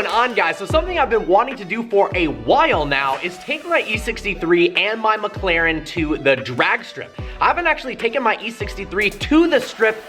going on, guys? So something I've been wanting to do for a while now is take my E63 and my McLaren to the drag strip. I haven't actually taken my E63 to the strip,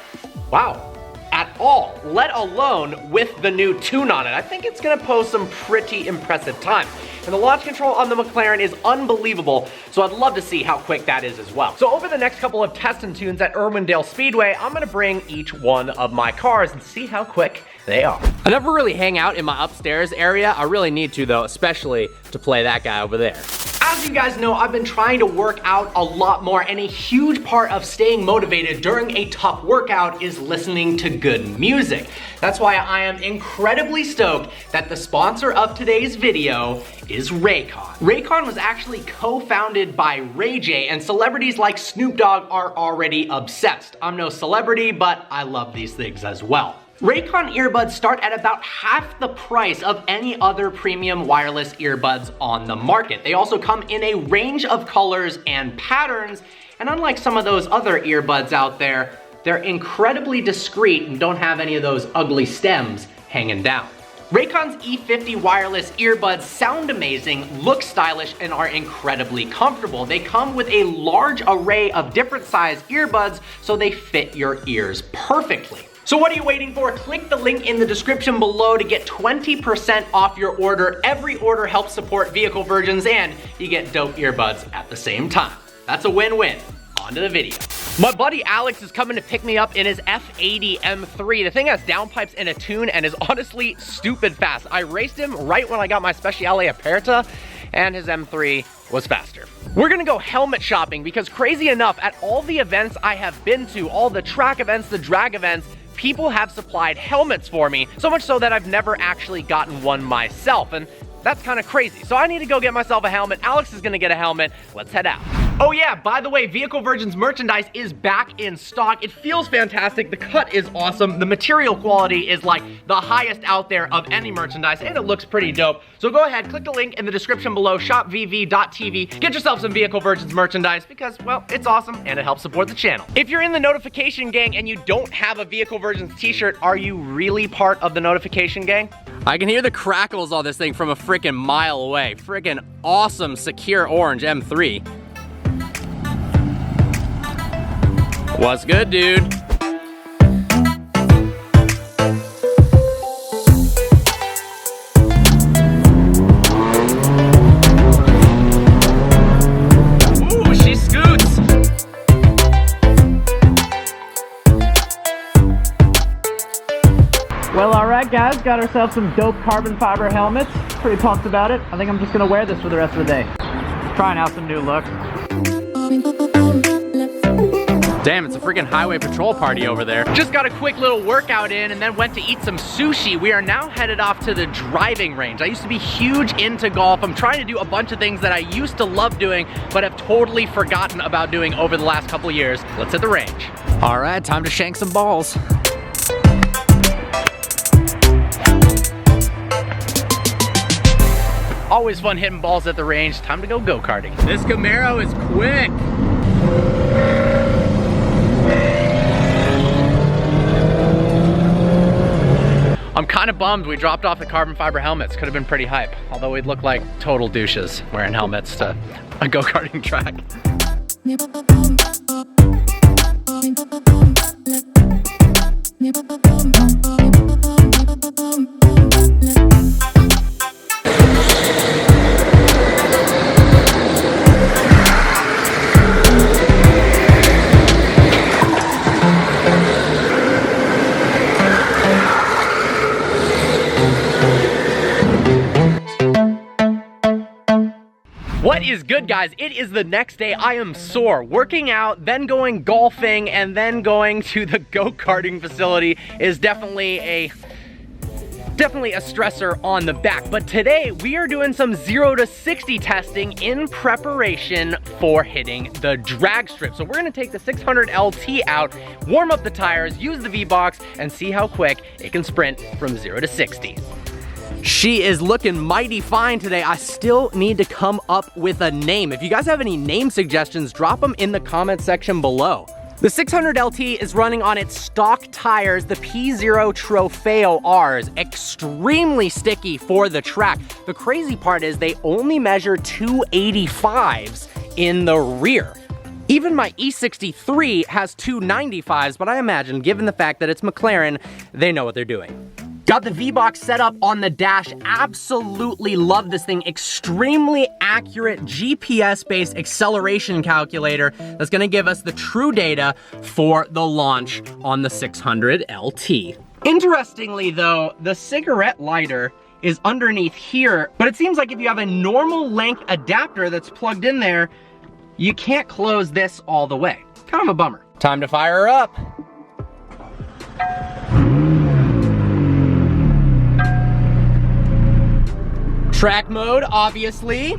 at all, let alone with the new tune on it. I think it's gonna post some pretty impressive time. And the launch control on the McLaren is unbelievable, so I'd love to see how quick that is as well. So over the next couple of test and tunes at Irwindale Speedway, I'm gonna bring each one of my cars and see how quick they are. I never really hang out in my upstairs area. I really need to though, especially to play that guy over there. As you guys know, I've been trying to work out a lot more, and a huge part of staying motivated during a tough workout is listening to good music. That's why I am incredibly stoked that the sponsor of today's video is Raycon. Raycon was actually co-founded by Ray J, and celebrities like Snoop Dogg are already obsessed. I'm no celebrity, but I love these things as well. Raycon earbuds start at about half the price of any other premium wireless earbuds on the market. They also come in a range of colors and patterns, and unlike some of those other earbuds out there, they're incredibly discreet and don't have any of those ugly stems hanging down. Raycon's E50 wireless earbuds sound amazing, look stylish, and are incredibly comfortable. They come with a large array of different size earbuds, so they fit your ears perfectly. So what are you waiting for? Click the link in the description below to get 20% off your order. Every order helps support Vehicle Virgins, and you get dope earbuds at the same time. That's a win-win. On to the video. My buddy Alex is coming to pick me up in his F80 M3. The thing has downpipes and a tune and is honestly stupid fast. I raced him right when I got my Speciale Aperta, and his M3 was faster. We're gonna go helmet shopping because, crazy enough, at all the events I have been to, all the track events, the drag events, people have supplied helmets for me, so much so that I've never actually gotten one myself, and that's kind of crazy. So I need to go get myself a helmet. Alex is gonna get a helmet. Let's head out. Oh yeah, by the way, Vehicle Virgins merchandise is back in stock. It feels fantastic. The cut is awesome. The material quality is like the highest out there of any merchandise, and it looks pretty dope. So go ahead, click the link in the description below, shopvv.tv. Get yourself some Vehicle Virgins merchandise because, well, it's awesome and it helps support the channel. If you're in the notification gang and you don't have a Vehicle Virgins t-shirt, are you really part of the notification gang? I can hear the crackles on this thing from a freaking mile away. Freaking awesome, secure orange M3. What's good, dude? Ooh, she scoots. Well, all right, guys, got ourselves some dope carbon fiber helmets. Pretty pumped about it. I think I'm just gonna wear this for the rest of the day. Trying out some new looks. Damn, it's a freaking highway patrol party over there. Just got a quick little workout in and then went to eat some sushi. We are now headed off to the driving range. I used to be huge into golf. I'm trying to do a bunch of things that I used to love doing, but have totally forgotten about doing over the last couple of years. Let's hit the range. All right, time to shank some balls. Always fun hitting balls at the range. Time to go go-karting. This Camaro is quick. I'm kind of bummed we dropped off the carbon fiber helmets. Could have been pretty hype. Although we'd look like total douches wearing helmets to a go-karting track. What is good, guys? It is the next day. I am sore. Working out, then going golfing, and then going to the go-karting facility is definitely a stressor on the back. But today we are doing some 0 to 60 testing in preparation for hitting the drag strip. So we're gonna take the 600LT out, warm up the tires, use the V-Box, and see how quick it can sprint from 0 to 60. She is looking mighty fine today. I still need to come up with a name. If you guys have any name suggestions, drop them in the comment section below. The 600LT is running on its stock tires, the P0 Trofeo Rs, extremely sticky for the track. The crazy part is they only measure 285s in the rear. Even my E63 has 295s, but I imagine, given the fact that it's McLaren, they know what they're doing. Got the V-Box set up on the dash. Absolutely love this thing. Extremely accurate GPS-based acceleration calculator that's gonna give us the true data for the launch on the 600LT. Interestingly though, the cigarette lighter is underneath here, but it seems like if you have a normal length adapter that's plugged in there, you can't close this all the way. Kind of a bummer. Time to fire her up. Track mode, obviously.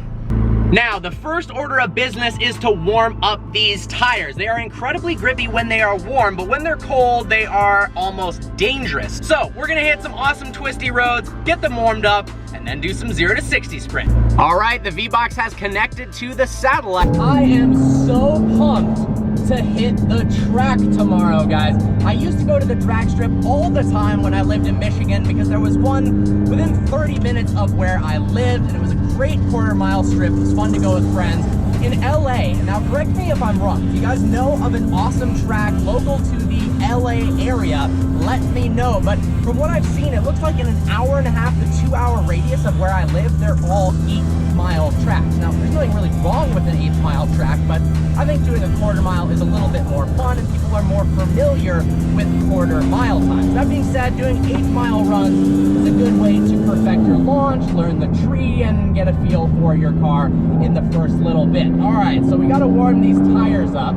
Now, the first order of business is to warm up these tires. They are incredibly grippy when they are warm, but when they're cold, they are almost dangerous. So, we're gonna hit some awesome twisty roads, get them warmed up, and then do some 0 to 60 sprint. All right, the V-Box has connected to the satellite. I am so pumped to hit the track tomorrow, guys. I used to go to the drag strip all the time when I lived in Michigan because there was one within 30 minutes of where I lived, and it was a great quarter-mile strip. It was fun to go with friends. In LA, and now correct me if I'm wrong, if you guys know of an awesome track local to the LA area, let me know. But from what I've seen, it looks like in an 1.5 to 2 hour radius of where I live, they're all 8-mile tracks. Now, there's nothing really wrong with an 8-mile track, but I think doing a quarter mile is a little bit more fun, and people are more familiar with quarter mile times. That being said, doing 8-mile runs is a good way to perfect your launch, learn the tree, and get a feel for your car in the first little bit. All right, so we gotta warm these tires up.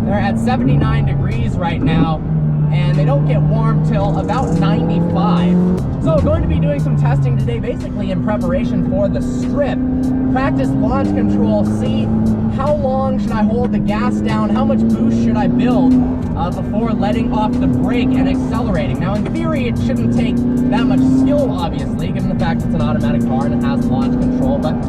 They're at 79 degrees right now, and they don't get warm till about 95. So I'm going to be doing some testing today, basically in preparation for the strip. Practice launch control, see how long should I hold the gas down, how much boost should I build before letting off the brake and accelerating. Now in theory, it shouldn't take that much skill, obviously, given the fact it's an automatic car and it has launch control, but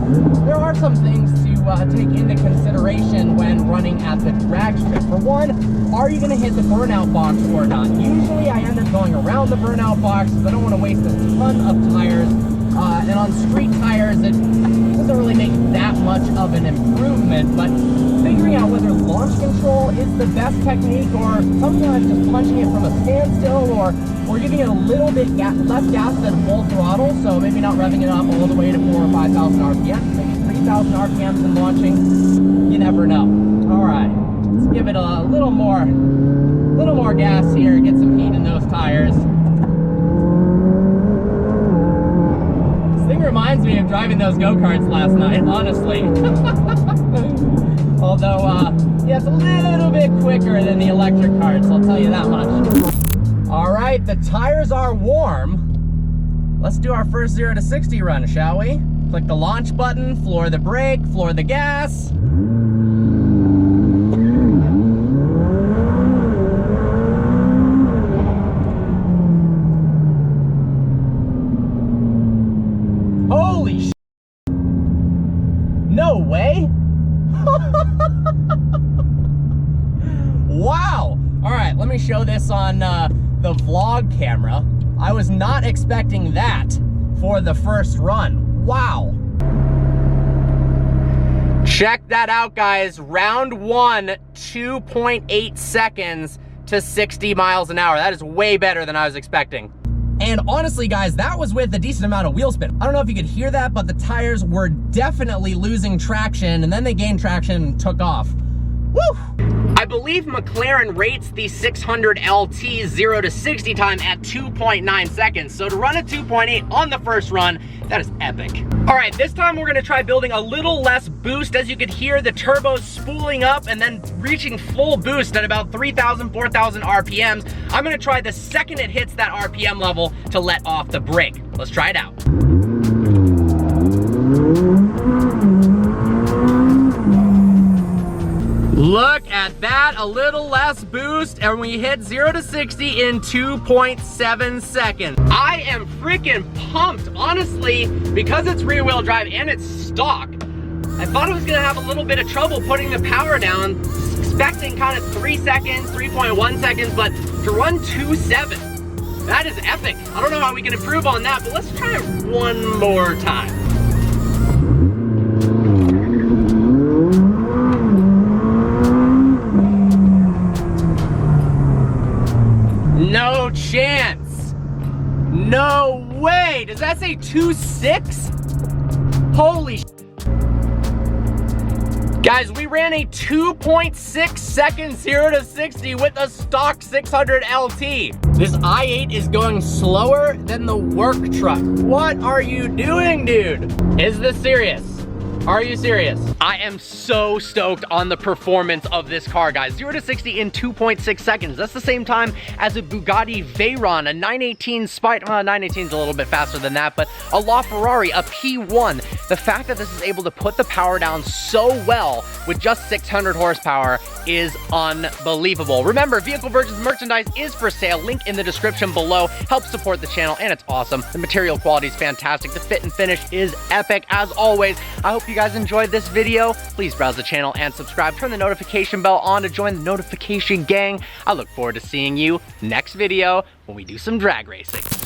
there are some things to take into consideration when running at the drag strip. For one, are you gonna hit the burnout box or not? Usually I end up going around the burnout box because I don't want to waste a ton of tires. And on street tires, it doesn't really make that much of an improvement, but figuring out whether launch control is the best technique, or sometimes just punching it from a standstill, or giving it a little bit less gas than full throttle, so maybe not revving it up all the way to 4,000 or 5,000 RPM, maybe 3,000 RPMs in launching. You never know. All right, let's give it a little more gas here, get some heat in those tires. Thing reminds me of driving those go-karts last night, honestly. Although, yeah, it's a little bit quicker than the electric carts, I'll tell you that much. All right, the tires are warm. Let's do our first 0 to 60 run, shall we? Click the launch button, floor the brake, floor the gas. Holy sh**. No way. Wow. All right, let me show this on the vlog camera. I was not expecting that for the first run. Wow. Check that out, guys. Round 1, 2.8 seconds to 60 miles an hour. That is way better than I was expecting. And honestly, guys, that was with a decent amount of wheel spin. I don't know if you could hear that, but the tires were definitely losing traction, and then they gained traction and took off. Woo! I believe McLaren rates the 600LT 0 to 60 time at 2.9 seconds. So to run a 2.8 on the first run, that is epic. All right, this time we're gonna try building a little less boost. As you could hear, the turbo's spooling up and then reaching full boost at about 3,000, 4,000 RPMs. I'm gonna try the second it hits that RPM level to let off the brake. Let's try it out. Look at that, a little less boost, and we hit 0 to 60 in 2.7 seconds. I am freaking pumped, honestly, because it's rear wheel drive and it's stock. I thought I was gonna have a little bit of trouble putting the power down, expecting kind of 3 seconds, 3.1 seconds, but to run 2.7, that is epic. I don't know how we can improve on that, but let's try it one more time. No chance. No way. Does that say 2.6? Holy sh**. Guys, we ran a 2.6 second 0 to 60 with a stock 600LT. This i8 is going slower than the work truck. What are you doing, dude? Is this serious? Are you serious? I am so stoked on the performance of this car, guys. 0 to 60 in 2.6 seconds. That's the same time as a Bugatti Veyron, a 918 Spider. 918 is a little bit faster than that, but a LaFerrari, a P1. The fact that this is able to put the power down so well with just 600 horsepower is unbelievable. Remember, Vehicle Virgins merchandise is for sale. Link in the description below. Help support the channel, and it's awesome. The material quality is fantastic. The fit and finish is epic, as always. I hope you guys enjoyed this video. Please browse the channel and subscribe. Turn the notification bell on to join the notification gang. I look forward to seeing you next video when we do some drag racing.